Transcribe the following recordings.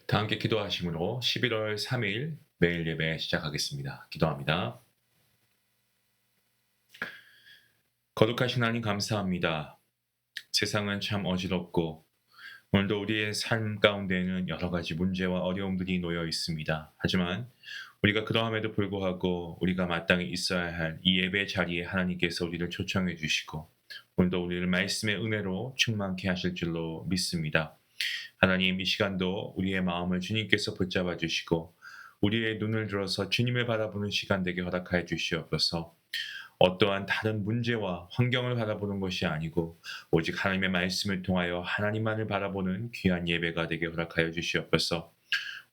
다 함께 기도하심으로 11월 3일 매일 예배 시작하겠습니다. 기도합니다. 거룩하신 하나님 감사합니다. 세상은 참 어지럽고 오늘도 우리의 삶 가운데에는 여러 가지 문제와 어려움들이 놓여 있습니다. 하지만 우리가 그러함에도 불구하고 우리가 마땅히 있어야 할 이 예배 자리에 하나님께서 우리를 초청해 주시고 오늘도 우리를 말씀의 은혜로 충만케 하실 줄로 믿습니다. 하나님, 이 시간도 우리의 마음을 주님께서 붙잡아 주시고 우리의 눈을 들어서 주님을 바라보는 시간 되게 허락하여 주시옵소서. 어떠한 다른 문제와 환경을 바라보는 것이 아니고 오직 하나님의 말씀을 통하여 하나님만을 바라보는 귀한 예배가 되게 허락하여 주시옵소서.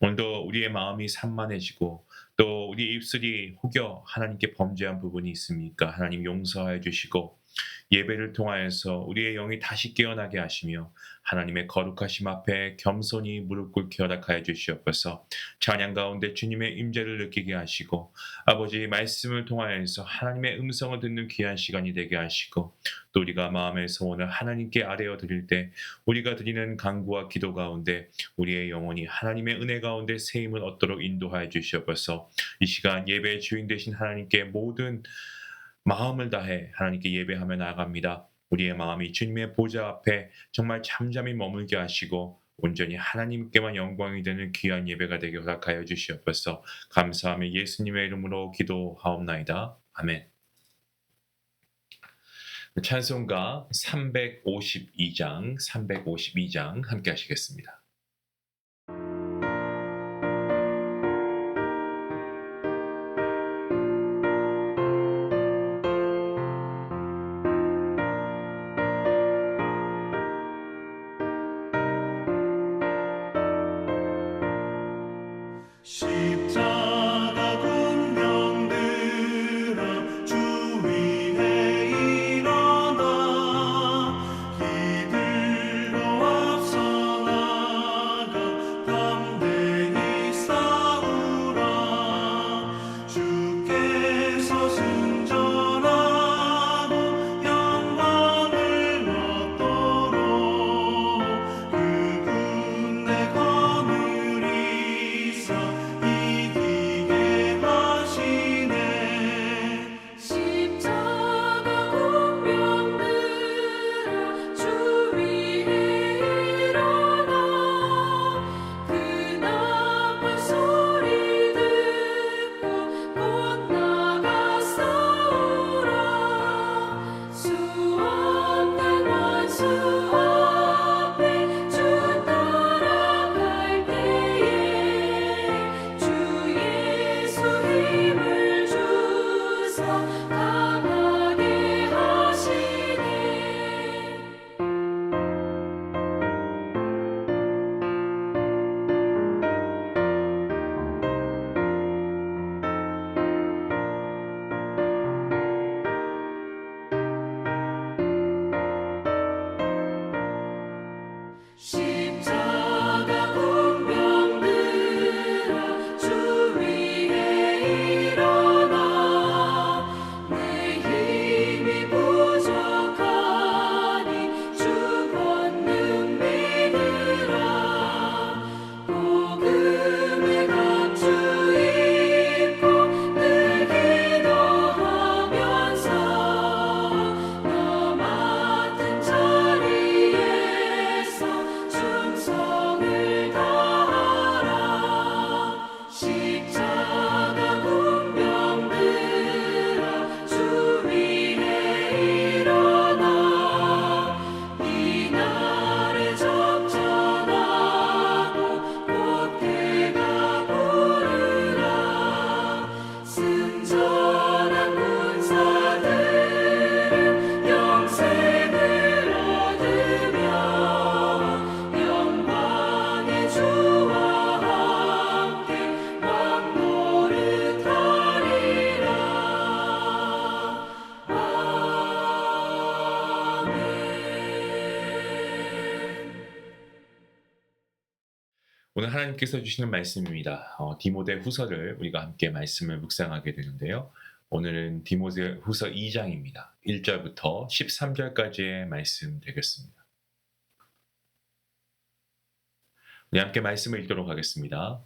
오늘도 우리의 마음이 산만해지고 또 우리 입술이 혹여 하나님께 범죄한 부분이 있습니까? 하나님 용서하여 주시고 예배를 통하여서 우리의 영이 다시 깨어나게 하시며 하나님의 거룩하심 앞에 겸손히 무릎 꿇게 허락하여 주시옵소서. 찬양 가운데 주님의 임재를 느끼게 하시고 아버지 말씀을 통하여서 하나님의 음성을 듣는 귀한 시간이 되게 하시고 또 우리가 마음의 소원을 하나님께 아뢰어 드릴 때 우리가 드리는 간구와 기도 가운데 우리의 영혼이 하나님의 은혜 가운데 세임을 얻도록 인도하여 주시옵소서. 이 시간 예배의 주인 되신 하나님께 모든 마음을 다해 하나님께 예배하며 나아갑니다. 우리의 마음이 주님의 보좌 앞에 정말 잠잠히 머물게 하시고 온전히 하나님께만 영광이 되는 귀한 예배가 되게 허락하여 주시옵소서. 감사하며 예수님의 이름으로 기도하옵나이다. 아멘. 찬송가 352장 함께 하시겠습니다. 십자가 군병들아 주 위에 일어나 이들로 앞서 나가 담대히 싸우라 주께서 승전하고 영광을 얻도록 그 군대 거느리사 이기게 하시네. 십자가 군병들아 주 위에 일어나 그 나팔 소리 듣고 곧 나가 싸우라 수 없는 원수 앞에 주 따라갈 때에 주 예수 힘을 주사 강하게 하시네. 십자가 군병들아 주 위에 일어나 내 힘이 부족하니 주 권능 믿으라 복음의 감추 입고 늘 기도하면서 너 맡은 자리에서 충성을 다하라 십자가 군병들아 주 위에 일어나 이날에 접전하고 곧 해가 부르라 승전한 군사들은 영생을 얻으며 영광의 주와 함께 왕노릇하리라. 아멘. 오늘 하나님께서 주시는 말씀입니다. 디모데 후서를 우리가 함께 말씀을 묵상하게 되는데요. 오늘은 디모데 후서 2장입니다. 1절부터 13절까지의 말씀 되겠습니다. 네, 함께 말씀을 읽도록 하겠습니다.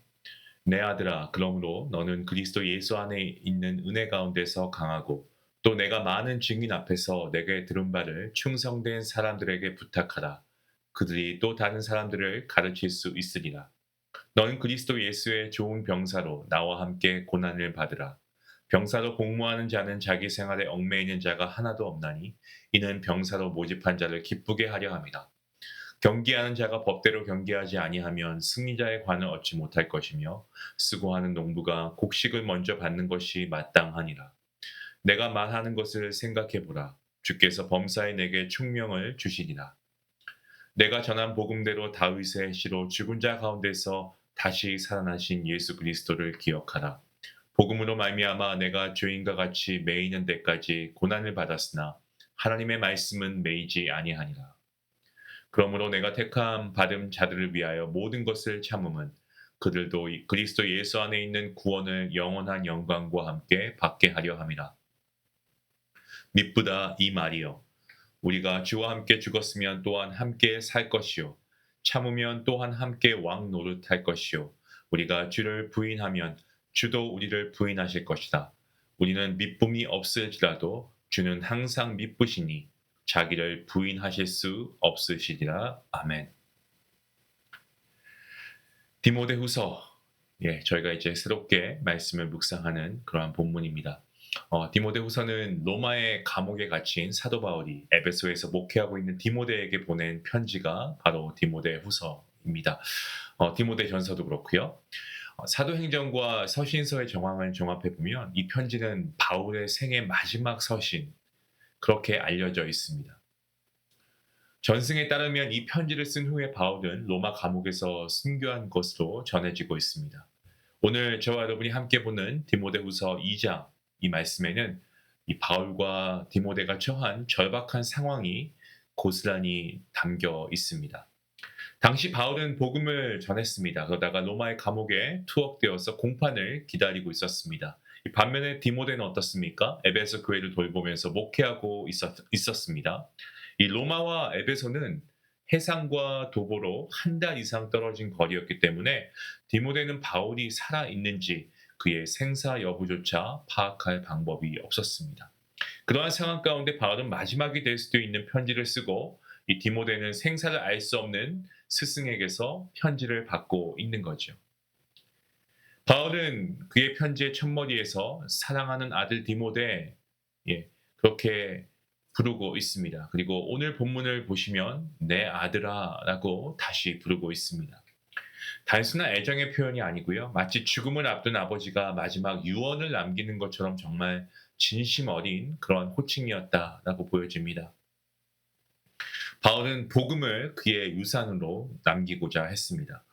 내 아들아, 그러므로 너는 그리스도 예수 안에 있는 은혜 가운데서 강하고 또 내가 많은 증인 앞에서 내게 들은 바를 충성된 사람들에게 부탁하라. 그들이 또 다른 사람들을 가르칠 수 있으리라. 너는 그리스도 예수의 좋은 병사로 나와 함께 고난을 받으라. 병사로 복무하는 자는 자기 생활에 얽매이는 자가 하나도 없나니 이는 병사로 모집한 자를 기쁘게 하려 함이라. 경기하는 자가 법대로 경기하지 아니하면 승리자의 관을 얻지 못할 것이며 수고하는 농부가 곡식을 먼저 받는 것이 마땅하니라. 내가 말하는 것을 생각해 보라. 주께서 범사에 내게 총명을 주시리라. 내가 전한 복음대로 다윗의 씨로 죽은 자 가운데서 다시 살아나신 예수 그리스도를 기억하라. 복음으로 말미암아 내가 죄인과 같이 매이는 데까지 고난을 받았으나 하나님의 말씀은 매이지 아니하니라. 그러므로 내가 택함 받은 자들을 위하여 모든 것을 참음은 그들도 그리스도 예수 안에 있는 구원을 영원한 영광과 함께 받게 하려 함이라. 미쁘다 이 말이요. 우리가 주와 함께 죽었으면 또한 함께 살 것이요. 참으면 또한 함께 왕 노릇할 것이요. 우리가 주를 부인하면 주도 우리를 부인하실 것이다. 우리는 미쁨이 없을지라도 주는 항상 미쁘시니 자기를 부인하실 수 없으시리라. 아멘. 디모데후서, 저희가 이제 새롭게 말씀을 묵상하는 그러한 본문입니다. 디모데후서는 로마의 감옥에 갇힌 사도 바울이 에베소에서 목회하고 있는 디모데에게 보낸 편지가 바로 디모데후서입니다. 디모데전서도 그렇고요. 사도행전과 서신서의 정황을 종합해 보면 이 편지는 바울의 생애 마지막 서신, 그렇게 알려져 있습니다. 전승에 따르면 이 편지를 쓴 후에 바울은 로마 감옥에서 순교한 것으로 전해지고 있습니다. 오늘 저와 여러분이 함께 보는 디모데후서 2장, 이 말씀에는 이 바울과 디모데가 처한 절박한 상황이 고스란히 담겨 있습니다. 당시 바울은 복음을 전했습니다. 그러다가 로마의 감옥에 투옥되어서 공판을 기다리고 있었습니다. 반면에 디모데는 어떻습니까? 에베소 교회를 돌보면서 목회하고 있었습니다. 이 로마와 에베소는 해상과 도보로 한 달 이상 떨어진 거리였기 때문에 디모데는 바울이 살아있는지 그의 생사 여부조차 파악할 방법이 없었습니다. 그러한 상황 가운데 바울은 마지막이 될 수도 있는 편지를 쓰고 이 디모데는 생사를 알 수 없는 스승에게서 편지를 받고 있는 거죠. 바울은 그의 편지의 첫머리에서 사랑하는 아들 디모데, 그렇게 부르고 있습니다. 그리고 오늘 본문을 보시면 내 아들아 라고 다시 부르고 있습니다. 단순한 애정의 표현이 아니고요. 마치 죽음을 앞둔 아버지가 마지막 유언을 남기는 것처럼 정말 진심 어린 그런 호칭이었다라고 보여집니다. 바울은 복음을 그의 유산으로 남기고자 했습니다.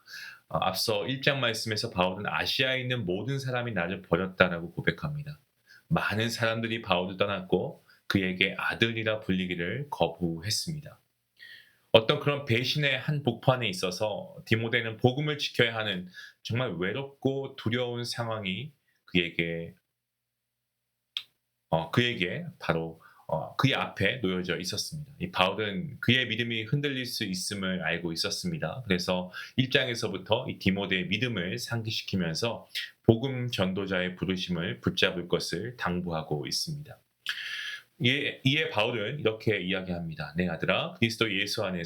앞서 1장 말씀에서 바울은 아시아에 있는 모든 사람이 나를 버렸다라고 고백합니다. 많은 사람들이 바울을 떠났고 그에게 아들이라 불리기를 거부했습니다. 어떤 그런 배신의 한 복판에 있어서 디모데는 복음을 지켜야 하는 정말 외롭고 두려운 상황이 그에게 바로 그의 앞에 놓여져 있었습니다. 이 바울은 그의 믿음이 흔들릴 수 있음을 알고 있었습니다. 그래서 1장에서부터 이 디모데의 믿음을 상기시키면서 복음 전도자의 부르심을 붙잡을 것을 당부하고 있습니다. 이에 바울은 이렇게 이야기합니다. 내 아들아, 그리스도 예수 안에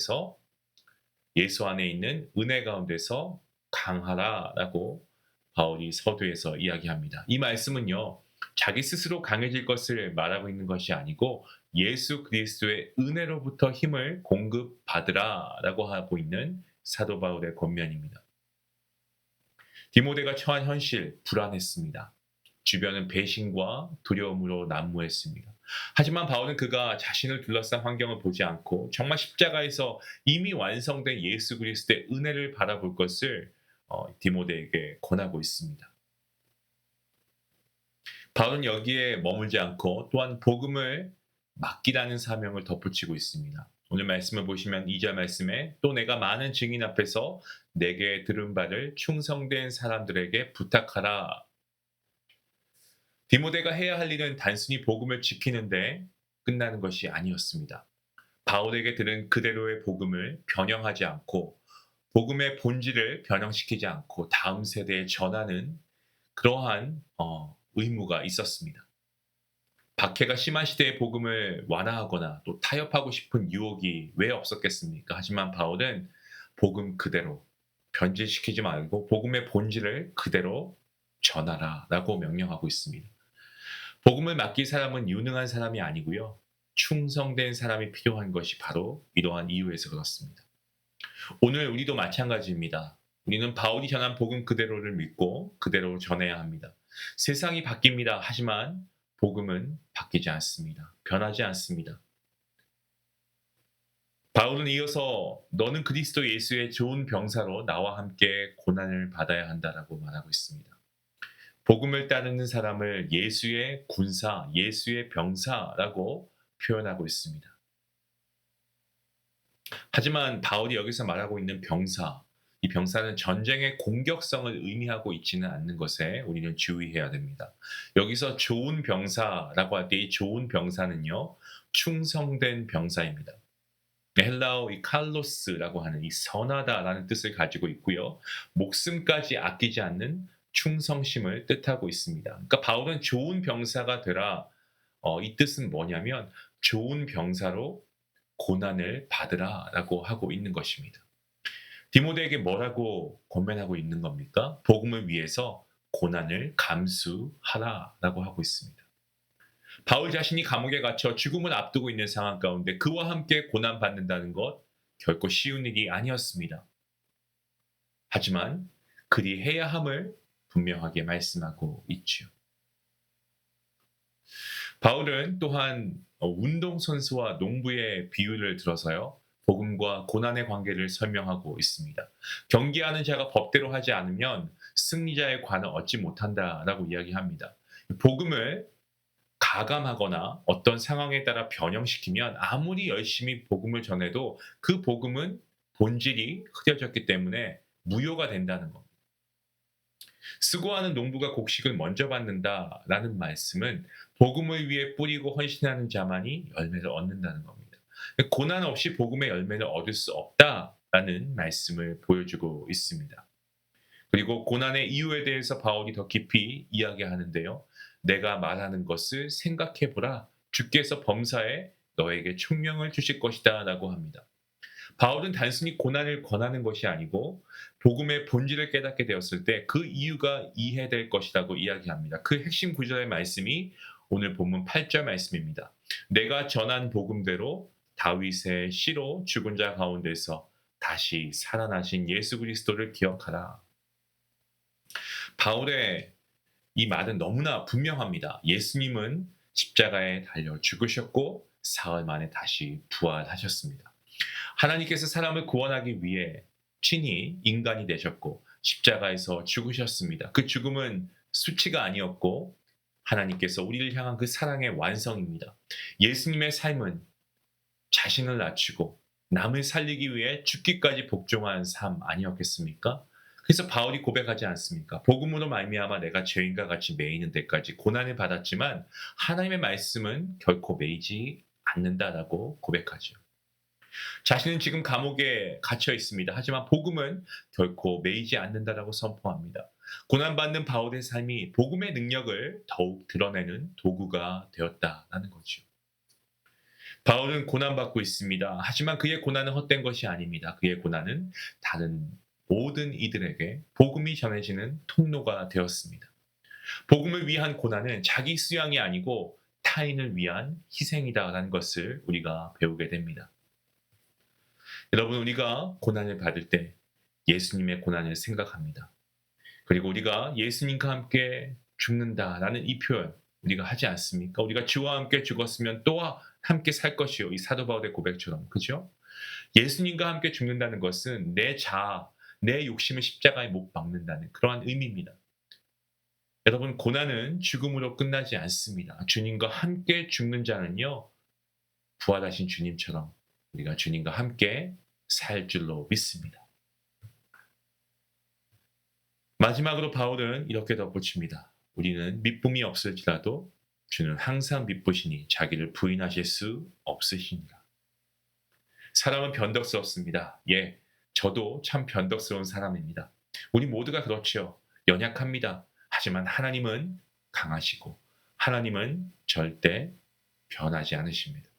있는 은혜 가운데서 강하라라고 바울이 서두에서 이야기합니다. 이 말씀은요, 자기 스스로 강해질 것을 말하고 있는 것이 아니고 예수 그리스도의 은혜로부터 힘을 공급받으라라고 하고 있는 사도 바울의 권면입니다. 디모데가 처한 현실, 불안했습니다. 주변은 배신과 두려움으로 난무했습니다. 하지만 바울은 그가 자신을 둘러싼 환경을 보지 않고 정말 십자가에서 이미 완성된 예수 그리스도의 은혜를 바라볼 것을 디모데에게 권하고 있습니다. 바울은 여기에 머물지 않고 또한 복음을 맡기라는 사명을 덧붙이고 있습니다. 오늘 말씀을 보시면 2절 말씀에 또 내가 많은 증인 앞에서 내게 들은 바를 충성된 사람들에게 부탁하라. 디모데가 해야 할 일은 단순히 복음을 지키는데 끝나는 것이 아니었습니다. 바울에게 들은 그대로의 복음을 변형하지 않고 복음의 본질을 변형시키지 않고 다음 세대에 전하는 그러한 의무가 있었습니다. 박해가 심한 시대의 복음을 완화하거나 또 타협하고 싶은 유혹이 왜 없었겠습니까? 하지만 바울은 복음 그대로 변질시키지 말고 복음의 본질을 그대로 전하라라고 명령하고 있습니다. 복음을 맡길 사람은 유능한 사람이 아니고요. 충성된 사람이 필요한 것이 바로 이러한 이유에서 그렇습니다. 오늘 우리도 마찬가지입니다. 우리는 바울이 전한 복음 그대로를 믿고 그대로 전해야 합니다. 세상이 바뀝니다. 하지만 복음은 바뀌지 않습니다. 변하지 않습니다. 바울은 이어서 너는 그리스도 예수의 좋은 병사로 나와 함께 고난을 받아야 한다라고 말하고 있습니다. 복음을 따르는 사람을 예수의 군사, 예수의 병사라고 표현하고 있습니다. 하지만 바울이 여기서 말하고 있는 병사, 이 병사는 전쟁의 공격성을 의미하고 있지는 않는 것에 우리는 주의해야 됩니다. 여기서 좋은 병사라고 할 때 이 좋은 병사는요, 충성된 병사입니다. 헬라어 이 칼로스라고 하는 이 선하다라는 뜻을 가지고 있고요. 목숨까지 아끼지 않는 충성심을 뜻하고 있습니다. 그러니까 바울은 좋은 병사가 되라. 이 뜻은 뭐냐면 좋은 병사로 고난을 받으라라고 하고 있는 것입니다. 디모데에게 뭐라고 권면하고 있는 겁니까? 복음을 위해서 고난을 감수하라라고 하고 있습니다. 바울 자신이 감옥에 갇혀 죽음을 앞두고 있는 상황 가운데 그와 함께 고난받는다는 것 결코 쉬운 일이 아니었습니다. 하지만 그리 해야 함을 분명하게 말씀하고 있죠. 바울은 또한 운동선수와 농부의 비유를 들어서요. 복음과 고난의 관계를 설명하고 있습니다. 경기하는 자가 법대로 하지 않으면 승리자의 관을 얻지 못한다라고 이야기합니다. 복음을 가감하거나 어떤 상황에 따라 변형시키면 아무리 열심히 복음을 전해도 그 복음은 본질이 흐려졌기 때문에 무효가 된다는 겁니다. 수고하는 농부가 곡식을 먼저 받는다라는 말씀은 복음을 위해 뿌리고 헌신하는 자만이 열매를 얻는다는 겁니다. 고난 없이 복음의 열매를 얻을 수 없다라는 말씀을 보여주고 있습니다. 그리고 고난의 이유에 대해서 바울이 더 깊이 이야기하는데요. 내가 말하는 것을 생각해보라. 주께서 범사에 너에게 총명을 주실 것이다 라고 합니다. 바울은 단순히 고난을 권하는 것이 아니고 복음의 본질을 깨닫게 되었을 때 그 이유가 이해될 것이라고 이야기합니다. 그 핵심 구절의 말씀이 오늘 본문 8절 말씀입니다. 내가 전한 복음대로 다윗의 씨로 죽은 자 가운데서 다시 살아나신 예수 그리스도를 기억하라. 바울의 이 말은 너무나 분명합니다. 예수님은 십자가에 달려 죽으셨고 사흘 만에 다시 부활하셨습니다. 하나님께서 사람을 구원하기 위해 친히 인간이 되셨고 십자가에서 죽으셨습니다. 그 죽음은 수치가 아니었고 하나님께서 우리를 향한 그 사랑의 완성입니다. 예수님의 삶은 자신을 낮추고 남을 살리기 위해 죽기까지 복종한 삶 아니었겠습니까? 그래서 바울이 고백하지 않습니까? 복음으로 말미암아 내가 죄인과 같이 매이는 데까지 고난을 받았지만 하나님의 말씀은 결코 매이지 않는다라고 고백하죠. 자신은 지금 감옥에 갇혀 있습니다. 하지만 복음은 결코 매이지 않는다라고 선포합니다. 고난받는 바울의 삶이 복음의 능력을 더욱 드러내는 도구가 되었다라는 거죠. 바울은 고난받고 있습니다. 하지만 그의 고난은 헛된 것이 아닙니다. 그의 고난은 다른 모든 이들에게 복음이 전해지는 통로가 되었습니다. 복음을 위한 고난은 자기 수양이 아니고 타인을 위한 희생이다라는 것을 우리가 배우게 됩니다. 여러분, 우리가 고난을 받을 때 예수님의 고난을 생각합니다. 그리고 우리가 예수님과 함께 죽는다라는 이 표현 우리가 하지 않습니까? 우리가 주와 함께 죽었으면 또 함께 살 것이요. 이 사도 바울의 고백처럼, 그죠? 예수님과 함께 죽는다는 것은 내 자아, 내 욕심을 십자가에 못 박는다는 그러한 의미입니다. 여러분, 고난은 죽음으로 끝나지 않습니다. 주님과 함께 죽는 자는요, 부활하신 주님처럼 우리가 주님과 함께 살 줄로 믿습니다. 마지막으로 바울은 이렇게 덧붙입니다. 우리는 미쁨이 없을지라도 주는 항상 미쁘시니 자기를 부인하실 수 없으시니라. 사람은 변덕스럽습니다. 저도 참 변덕스러운 사람입니다. 우리 모두가 그렇죠. 연약합니다. 하지만 하나님은 강하시고 하나님은 절대 변하지 않으십니다.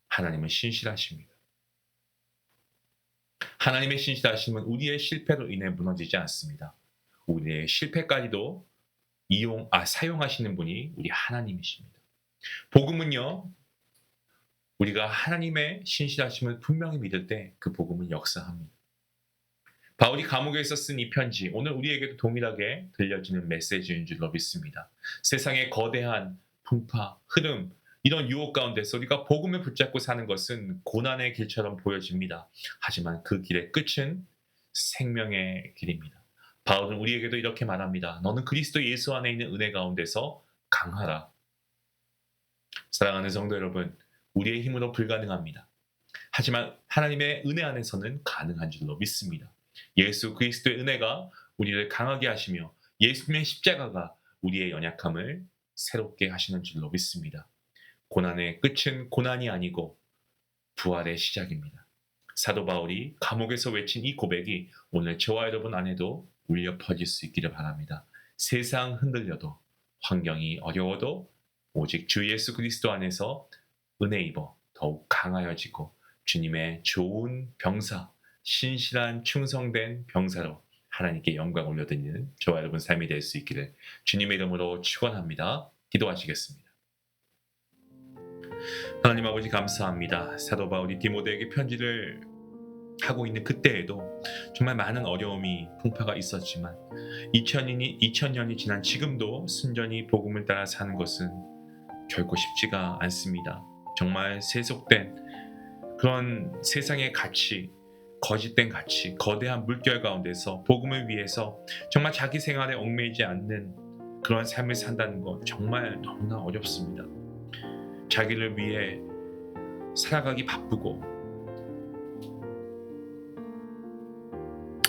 하나님은 신실하십니다. 하나님의 신실하심은 우리의 실패로 인해 무너지지 않습니다. 우리의 실패까지도 사용하시는 분이 우리 하나님이십니다. 복음은요, 우리가 하나님의 신실하심을 분명히 믿을 때 그 복음은 역사합니다. 바울이 감옥에서 쓴 이 편지, 오늘 우리에게도 동일하게 들려지는 메시지인 줄로 믿습니다. 세상의 거대한 풍파, 흐름, 이런 유혹 가운데서 우리가 복음을 붙잡고 사는 것은 고난의 길처럼 보여집니다. 하지만 그 길의 끝은 생명의 길입니다. 바울은 우리에게도 이렇게 말합니다. 너는 그리스도 예수 안에 있는 은혜 가운데서 강하라. 사랑하는 성도 여러분, 우리의 힘으로 불가능합니다. 하지만 하나님의 은혜 안에서는 가능한 줄로 믿습니다. 예수 그리스도의 은혜가 우리를 강하게 하시며 예수님의 십자가가 우리의 연약함을 새롭게 하시는 줄로 믿습니다. 고난의 끝은 고난이 아니고 부활의 시작입니다. 사도 바울이 감옥에서 외친 이 고백이 오늘 저와 여러분 안에도 울려 퍼질 수 있기를 바랍니다. 세상 흔들려도 환경이 어려워도 오직 주 예수 그리스도 안에서 은혜 입어 더욱 강하여지고 주님의 좋은 병사, 신실한 충성된 병사로 하나님께 영광 올려드리는 저와 여러분 삶이 될 수 있기를 주님의 이름으로 축원합니다. 기도하시겠습니다. 하나님 아버지 감사합니다. 사도 바울이 디모데에게 편지를 하고 있는 그때에도 정말 많은 어려움이 풍파가 있었지만 2000년이 지난 지금도 순전히 복음을 따라 사는 것은 결코 쉽지가 않습니다. 정말 세속된 그런 세상의 가치, 거짓된 가치, 거대한 물결 가운데서 복음을 위해서 정말 자기 생활에 얽매이지 않는 그런 삶을 산다는 것 정말 너무나 어렵습니다. 자기를 위해 살아가기 바쁘고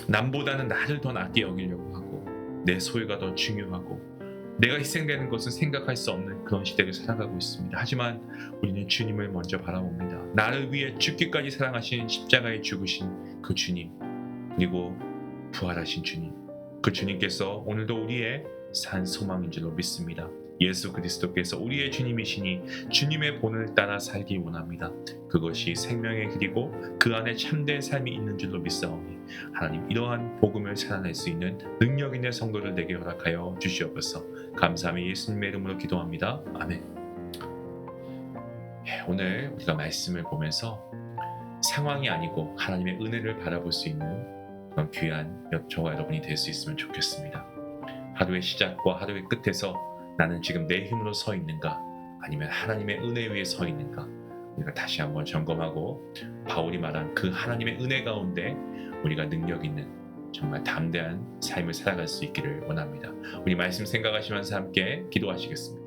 남보다는 나를 더 낫게 여기려고 하고 내 소유가 더 중요하고 내가 희생되는 것은 생각할 수 없는 그런 시대를 살아가고 있습니다. 하지만 우리는 주님을 먼저 바라봅니다. 나를 위해 죽기까지 사랑하신 십자가에 죽으신 그 주님, 그리고 부활하신 주님, 그 주님께서 오늘도 우리의 산 소망인 줄로 믿습니다. 예수 그리스도께서 우리의 주님이시니 주님의 본을 따라 살기 원합니다. 그것이 생명의 길이고 그 안에 참된 삶이 있는 줄로 믿사오니 하나님 이러한 복음을 살아낼 수 있는 능력 있는 성도를 내게 허락하여 주시옵소서. 감사함이 예수님의 이름으로 기도합니다. 아멘. 오늘 우리가 말씀을 보면서 상황이 아니고 하나님의 은혜를 바라볼 수 있는 그런 귀한 저와 여러분이 될 수 있으면 좋겠습니다. 하루의 시작과 하루의 끝에서 나는 지금 내 힘으로 서 있는가 아니면 하나님의 은혜 위에 서 있는가 우리가 다시 한번 점검하고 바울이 말한 그 하나님의 은혜 가운데 우리가 능력 있는 정말 담대한 삶을 살아갈 수 있기를 원합니다. 우리 말씀 생각하시면서 함께 기도하시겠습니다.